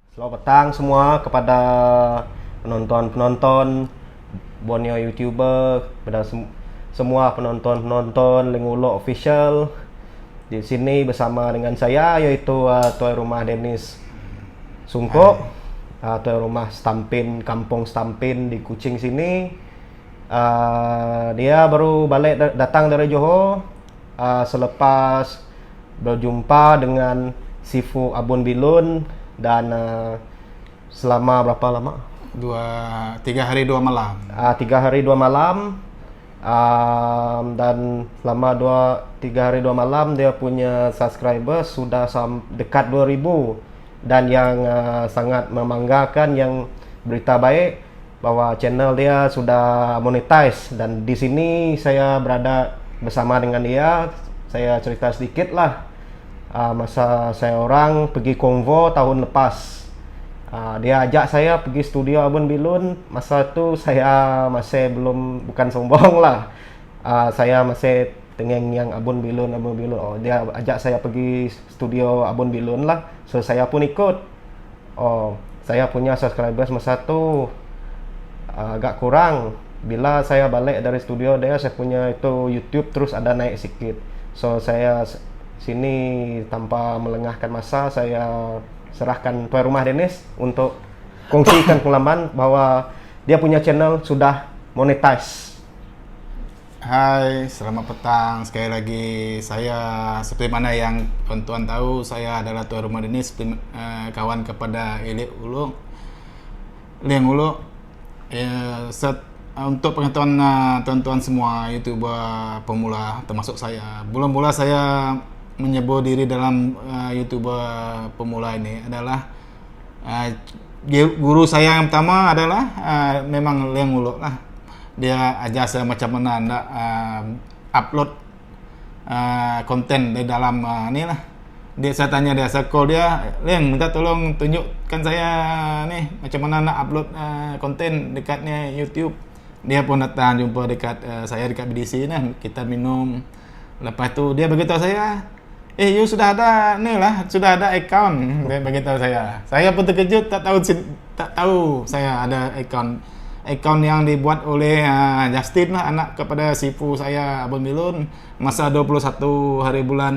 Selamat petang semua kepada penonton-penonton Borneo YouTuber, kepada semua penonton-penonton Lengulo Official. Di sini bersama dengan saya yaitu tuan rumah Dennis Sungkok, tuan rumah Stampin, Kampung Stampin di Kuching sini. Dia baru balik datang dari Johor selepas berjumpa dengan Sifu Abun Bilun dan selama berapa lama? 3 hari 2 malam. 3 hari 2 malam. Dan selama 3 hari 2 malam dia punya subscriber sudah dekat 2000. Dan yang sangat membanggakan, yang berita baik bahwa channel dia sudah monetize. Dan di sini saya berada bersama dengan dia. Saya cerita sedikit lah masa saya orang pergi konvo tahun lepas. Dia ajak saya pergi studio Abun Bilun. Masa itu saya masih bukan sombong lah. Saya masih tengeng yang Abun Bilun. Dia ajak saya pergi studio Abun Bilun lah. So saya pun ikut. Saya punya subscribers masa itu agak kurang. Bila saya balik dari studio dia, saya punya itu YouTube terus ada naik sikit. So saya sini tanpa melengahkan masa, saya serahkan tuan rumah Dennis untuk kongsikan pengalaman bahwa dia punya channel sudah monetize. Hai, selamat petang. Sekali lagi saya, seperti mana yang tuan-tuan tahu, saya adalah tuan rumah Dennis, kawan kepada Liang Ulu. Untuk pengetahuan tuan-tuan semua YouTuber pemula termasuk saya. Mula-mula saya menyebut diri dalam YouTuber pemula ini adalah guru saya yang pertama adalah memang Liang Ulu lah. Dia ajar saya macam mana nak upload konten di dalam ni lah. Saya tanya dia, saya call dia, Liang minta tolong tunjukkan saya ni macam mana nak upload konten dekatnya YouTube. Dia pun datang jumpa dekat saya dekat BDC nah, kita minum. Lepas tu dia beritahu saya, you sudah ada ni lah, sudah ada account. Dia beritahu saya. Saya pun terkejut, tak tahu saya ada account yang dibuat oleh Justin lah, anak kepada sifu saya Abun Bilun, masa 21 hari bulan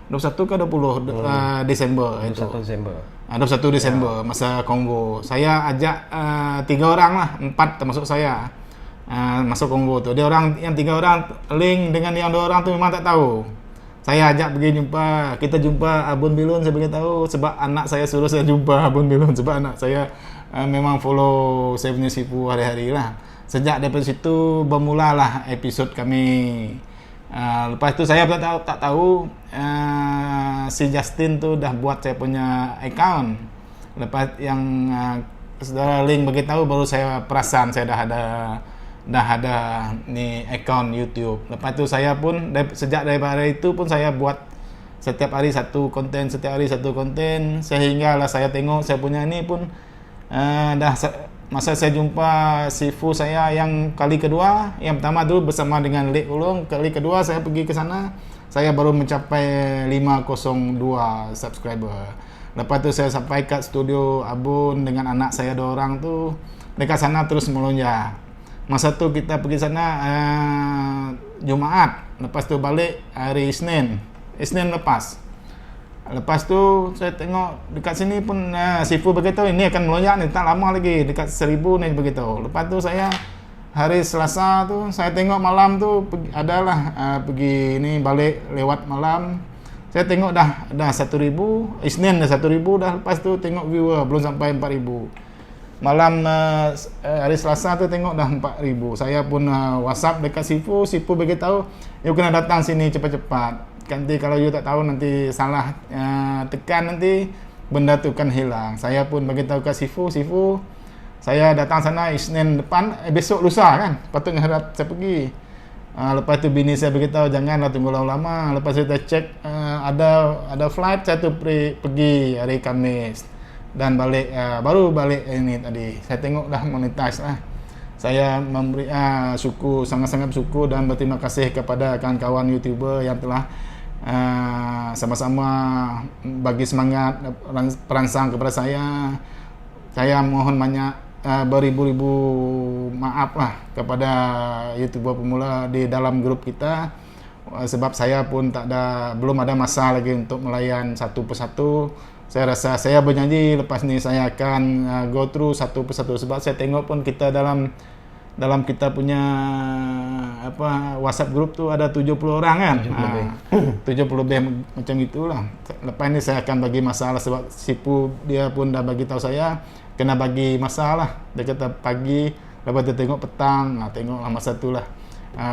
21 ke 20 Desember itu. 21 Desember. 21 Desember masa Kongo. Saya ajak 3 orang lah, 4 termasuk saya. Masuk Kongo tu. Dia orang yang 3 orang link dengan yang 2 orang tu memang tak tahu. Saya ajak pergi kita jumpa Abun Bilun, saya beritahu sebab anak saya suruh saya jumpa Abun Bilun sebab anak saya memang follow saya punya sifu hari-hari lah. Sejak daripada situ bermulalah episod kami. Lepas tu saya tak tahu si Justin tu dah buat saya punya account. Lepas yang saudara Link beritahu, baru saya perasan saya dah ada ni account YouTube. Lepas tu saya pun sejak daripada itu pun saya buat setiap hari satu konten, sehinggalah saya tengok saya punya ni pun masa saya jumpa sifu saya yang kali kedua, yang pertama dulu bersama dengan Lek Ulung, kali kedua saya pergi ke sana, saya baru mencapai 502 subscriber. Lepas tu saya sampai kat studio Abun dengan anak saya 2 orang tu, dekat sana terus melonjak. Masa tu kita pergi sana Jumaat, lepas tu balik hari Isnin lepas. Lepas tu saya tengok dekat sini pun sifu beritahu ini akan melonjak ni, tak lama lagi dekat 1000 ni beritahu. Lepas tu saya hari Selasa tu saya tengok malam tu pergi ni balik lewat malam. Saya tengok dah 1000, Isnin dah 1000 dah. Lepas tu tengok viewer belum sampai 4000. Malam hari Selasa tu tengok dah 4000. Saya pun WhatsApp dekat sifu beritahu, you kena datang sini cepat-cepat. Nanti kalau you tak tahu, nanti salah tekan, nanti benda tu kan hilang. Saya pun beritahu kat sifu, saya datang sana Isnin depan, besok lusa kan, patutnya harap saya pergi. Lepas tu bini saya beritahu janganlah tunggu lama-lama. Lepas saya cek ada flight, saya tu pergi hari Khamis dan balik baru balik ini tadi. Saya tengok dah monetize lah. Saya memberi sangat-sangat bersyukur dan berterima kasih kepada kawan-kawan YouTuber yang telah sama-sama bagi semangat, perangsang kepada saya. Saya mohon banyak beribu-ribu maaf lah kepada YouTuber pemula di dalam grup kita, sebab saya pun belum ada masa lagi untuk melayan satu persatu. Saya rasa saya berjanji lepas ni saya akan go through satu persatu, sebab saya tengok pun kita dalam kita punya WhatsApp group tu ada 70 orang kan. 70 lebih macam itulah. Lepas ni saya akan bagi masalah, sebab Sipu dia pun dah bagi tahu saya kena bagi masalah. Dia kata pagi, lepas dia tengok petang, tengoklah masa tu lah.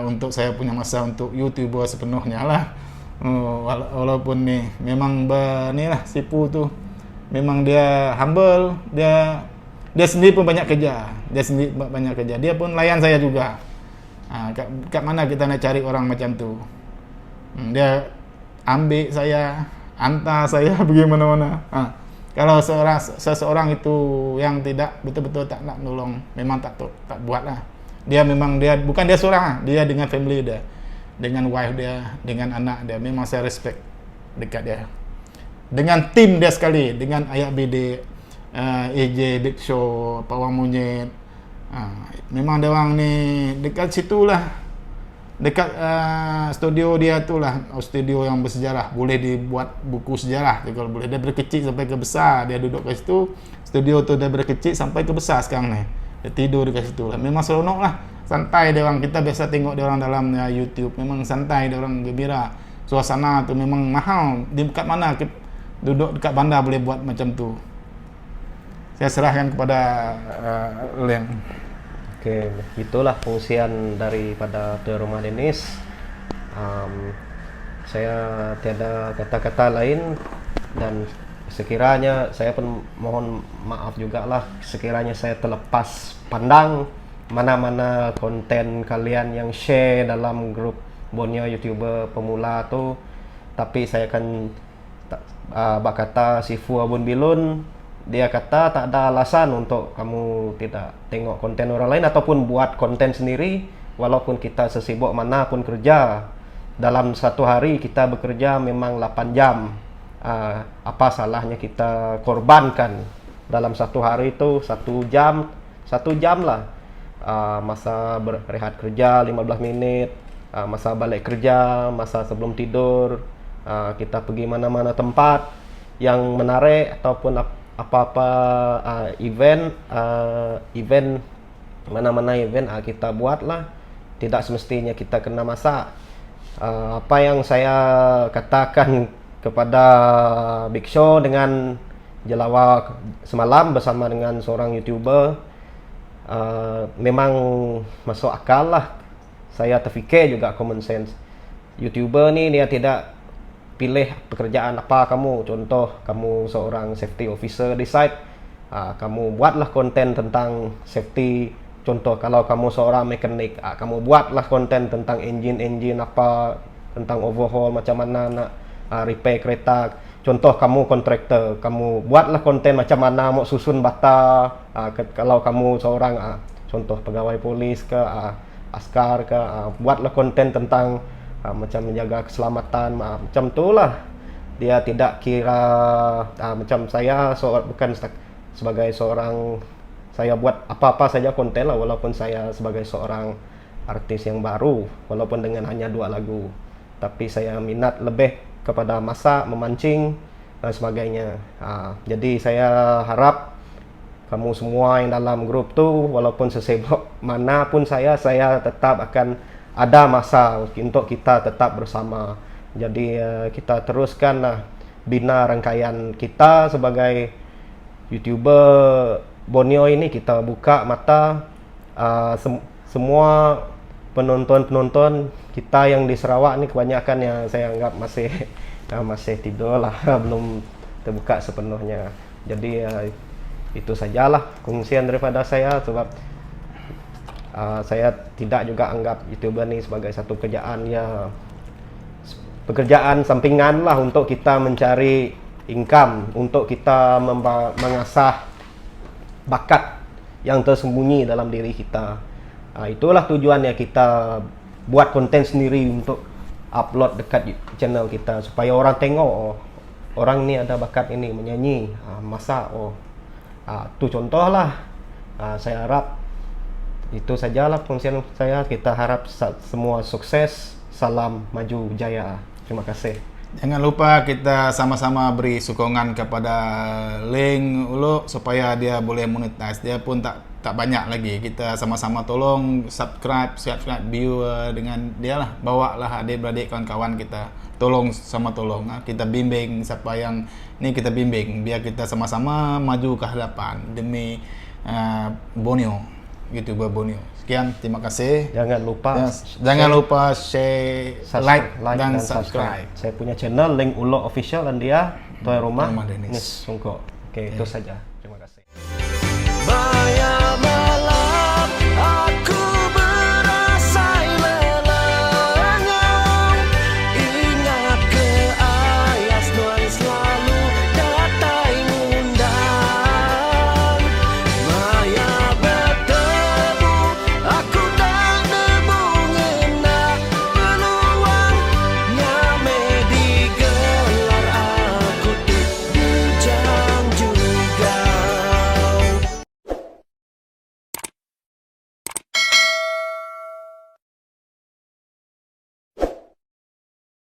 Untuk saya punya masa untuk YouTuber sepenuhnya lah. Walaupun ni memang ni lah Sipu tu memang dia humble, dia sendiri pun banyak kerja. Dia pun layan saya juga. Kat mana kita nak cari orang macam tu? Dia ambil saya, hantar saya pergi mana-mana. Kalau seseorang itu yang tidak betul-betul tak nak nolong, memang tak buat lah. Dia bukan dia seorang, dia dengan family dia, dengan wife dia, dengan anak dia. Memang saya respect dekat dia. Dengan tim dia sekali, dengan Ayak Bidik, AJ, Big Show, Pawang Monyet. Memang dia orang ni dekat situlah, dekat studio dia tu lah, studio yang bersejarah, boleh dibuat buku sejarah tu kalau boleh. Dia berkecil sampai ke besar, dia duduk kat situ. Studio tu dia berkecil sampai ke besar sekarang ni. Dia tidur dekat situ lah. Memang seronok lah, santai dia orang. Kita biasa tengok dia orang dalam YouTube, memang santai dia orang, gembira. Suasana tu memang mahal. Di dekat mana duduk dekat bandar boleh buat macam tu. Saya serahkan kepada Leng. Oke, itulah fungsian daripada Tuan Rumah Denis. Saya tiada kata-kata lain, dan sekiranya saya pun mohon maaf juga lah sekiranya saya terlepas pandang mana-mana konten kalian yang share dalam grup Borneo YouTuber pemula tu. Tapi saya akan berkata Sifu Abun Bilun, dia kata tak ada alasan untuk kamu tidak tengok konten orang lain ataupun buat konten sendiri. Walaupun kita sesibuk manapun kerja, dalam satu hari kita bekerja memang 8 jam. Apa salahnya kita korbankan dalam satu hari itu 1 jam lah, masa berehat kerja 15 menit, masa balik kerja, masa sebelum tidur, kita pergi mana-mana tempat yang menarik ataupun apa-apa event mana-mana event kita buatlah. Tidak semestinya kita kena masak. Apa yang saya katakan kepada Big Show dengan Jelawak semalam bersama dengan seorang YouTuber, memang masuk akal lah. Saya terfikir juga common sense. YouTuber ni dia tidak pilih pekerjaan apa kamu. Contoh kamu seorang safety officer di site, kamu buatlah konten tentang safety. Contoh kalau kamu seorang mekanik, kamu buatlah konten tentang engine apa, tentang overhaul macam mana nak repair kereta. Contoh kamu kontraktor, kamu buatlah konten macam mana mau susun bata. Kalau kamu seorang contoh pegawai polis ke, askar ke, buatlah konten tentang macam menjaga keselamatan, macam itulah. Dia tidak kira macam saya bukan sebagai seorang, saya buat apa-apa saja konten lah, walaupun saya sebagai seorang artis yang baru, walaupun dengan hanya 2 lagu, tapi saya minat lebih kepada masak, memancing dan sebagainya. Jadi saya harap kamu semua yang dalam grup tu, walaupun sesibuk manapun saya tetap akan ada masa untuk kita tetap bersama. Jadi kita teruskan bina rangkaian kita sebagai YouTuber Borneo ini. Kita buka mata semua penonton kita yang di Sarawak ni, kebanyakan yang saya anggap masih tidur lah, belum terbuka sepenuhnya. Jadi itu sajalah kongsian daripada saya, sebab saya tidak juga anggap YouTuber ni sebagai satu pekerjaan sampingan lah untuk kita mencari income, untuk kita mengasah bakat yang tersembunyi dalam diri kita. Itulah tujuannya kita buat konten sendiri, untuk upload dekat channel kita supaya orang tengok, oh orang ni ada bakat ini menyanyi, masak, oh tu contoh lah. Saya harap itu sajalah pengungsian saya. Kita harap semua sukses. Salam maju jaya. Terima kasih. Jangan lupa kita sama-sama beri sokongan kepada Link Ulu supaya dia boleh monetize. Dia pun tak banyak lagi. Kita sama-sama tolong subscribe viewer dengan dia lah. Bawalah adik-beradik kawan-kawan kita. Tolong sama tolong. Kita bimbing siapa yang ni, kita bimbing biar kita sama-sama maju ke hadapan demi Borneo, YouTuber Borneo. Sekian, terima kasih. Jangan lupa share, like dan subscribe. Saya punya channel Link Ulo Official dan dia Tuan Rumah Dennis Sungko. Oke, itu saja. Terima kasih.